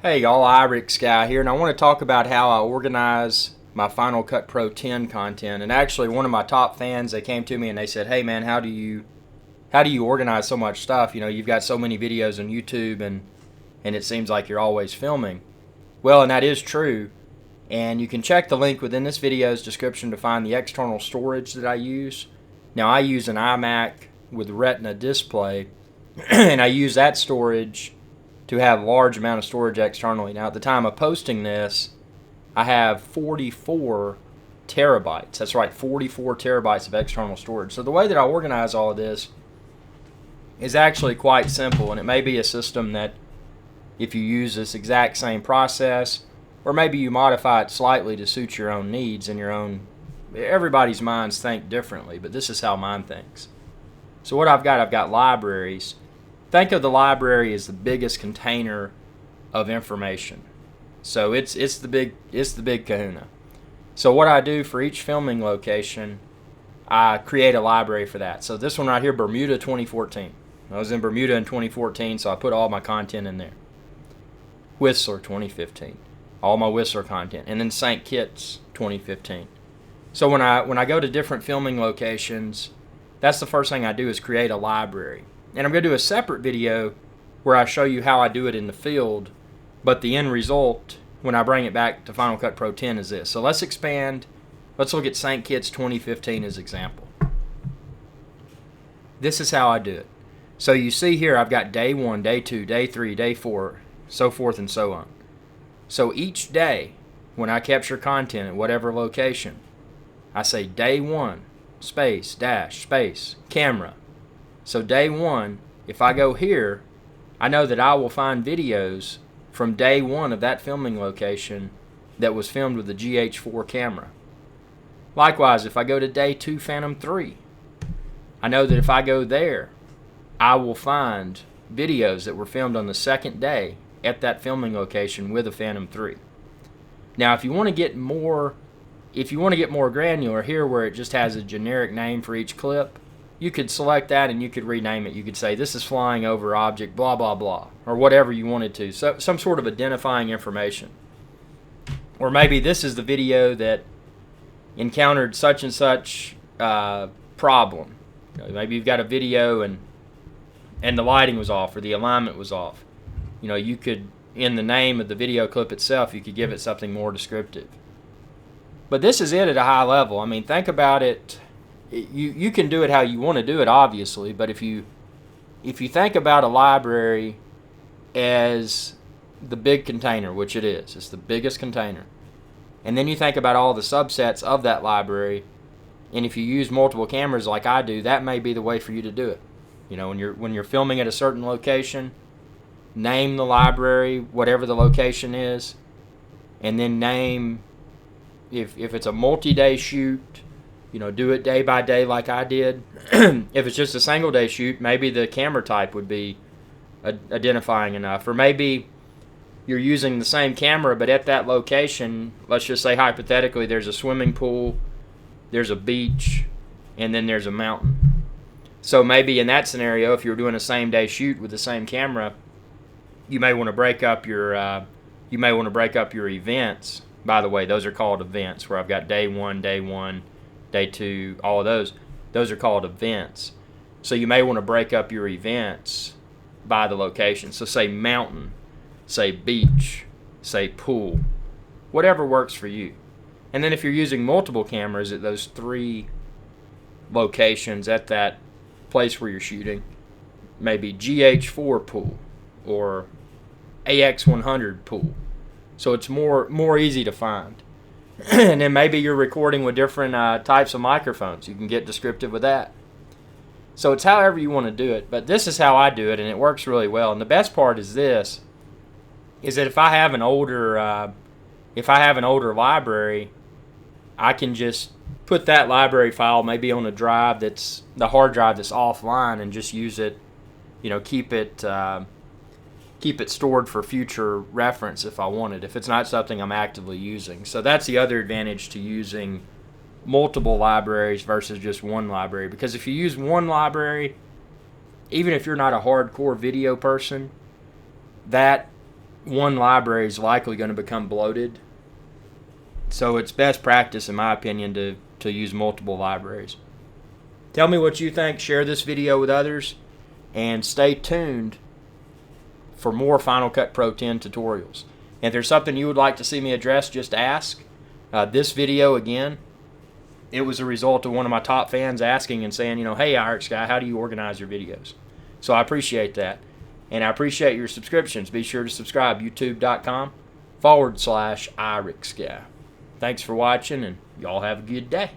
Hey y'all, Irix Guy here, and I want to talk about how I organize my Final Cut Pro 10 content. And actually, one of my top fans, they came to me and they said, "Hey man, how do you organize so much stuff? You know, you've got so many videos on YouTube, and it seems like you're always filming." Well, and that is true. And you can check the link within this video's description to find the external storage that I use. Now, I use an iMac with Retina display, and I use that storage to have a large amount of storage externally. Now, at the time of posting this, I have 44 terabytes. That's right, 44 terabytes of external storage. So the way that I organize all of this is actually quite simple, and it may be a system that if you use this exact same process, or maybe you modify it slightly to suit your own needs and your own, everybody's minds think differently, but this is how mine thinks. So what I've got libraries. Think of the library as the biggest container of information. So it's the big kahuna. So what I do for each filming location, I create a library for that. So this one right here, Bermuda 2014. I was in Bermuda in 2014, so I put all my content in there. Whistler 2015, all my Whistler content, and then St. Kitts 2015. So when I go to different filming locations, that's the first thing I do is create a library. And I'm going to do a separate video where I show you how I do it in the field, but the end result when I bring it back to Final Cut Pro 10 is this. So let's expand. Let's look at St. Kitts 2015 as example. This is how I do it. So you see here I've got day 1, day 2, day 3, day 4, so forth and so on. So each day when I capture content at whatever location, I say day 1, space, dash, space, camera. So day 1, if I go here, I know that I will find videos from day 1 of that filming location that was filmed with the GH4 camera. Likewise, if I go to day 2, Phantom 3, I know that if I go there, I will find videos that were filmed on the second day at that filming location with a Phantom 3. Now, if you want to get more granular here where it just has a generic name for each clip, you could select that and you could rename it. You could say this is flying over object blah blah blah, or whatever you wanted to. So some sort of identifying information. Or maybe this is the video that encountered such and such problem. Maybe you've got a video and the lighting was off or the alignment was off. You know, you could, in the name of the video clip itself, you could give it something more descriptive. But this is it at a high level. I mean, think about it. You can do it how you want to do it, obviously, but if you think about a library as the big container, which it is, it's the biggest container, and then you think about all the subsets of that library, and if you use multiple cameras like I do, that may be the way for you to do it. You know, when you're filming at a certain location, name the library, whatever the location is, and then name, if it's a multi-day shoot, you know, do it day by day like I did. If it's just a single day shoot, maybe the camera type would be identifying enough. Or maybe you're using the same camera, but at that location, let's just say hypothetically, there's a swimming pool, there's a beach, and then there's a mountain. So maybe in that scenario, if you're doing a same day shoot with the same camera, you may want to break up your events. By the way, those are called events, where I've got day 1, day 2, all of those. Those are called events. So you may want to break up your events by the location. So say mountain, say beach, say pool, whatever works for you. And then if you're using multiple cameras at those 3 locations at that place where you're shooting, maybe GH4 pool or AX100 pool. So it's more easy to find. And then maybe you're recording with different types of microphones. You can get descriptive with that. So it's however you want to do it. But this is how I do it, and it works really well. And the best part is this, is that if I have an older library, I can just put that library file maybe on a drive that's the hard drive that's offline and just use it, you know, keep it stored for future reference if I wanted, if it's not something I'm actively using. So that's the other advantage to using multiple libraries versus just one library. Because if you use one library, even if you're not a hardcore video person, that one library is likely going to become bloated. So it's best practice, in my opinion, to use multiple libraries. Tell me what you think. Share this video with others. And stay tuned for more Final Cut Pro 10 tutorials. And if there's something you would like to see me address, just ask. This video, again, it was a result of one of my top fans asking and saying, hey, IRIX guy, how do you organize your videos? So I appreciate that. And I appreciate your subscriptions. Be sure to subscribe, youtube.com/IRIX guy. Thanks for watching, and y'all have a good day.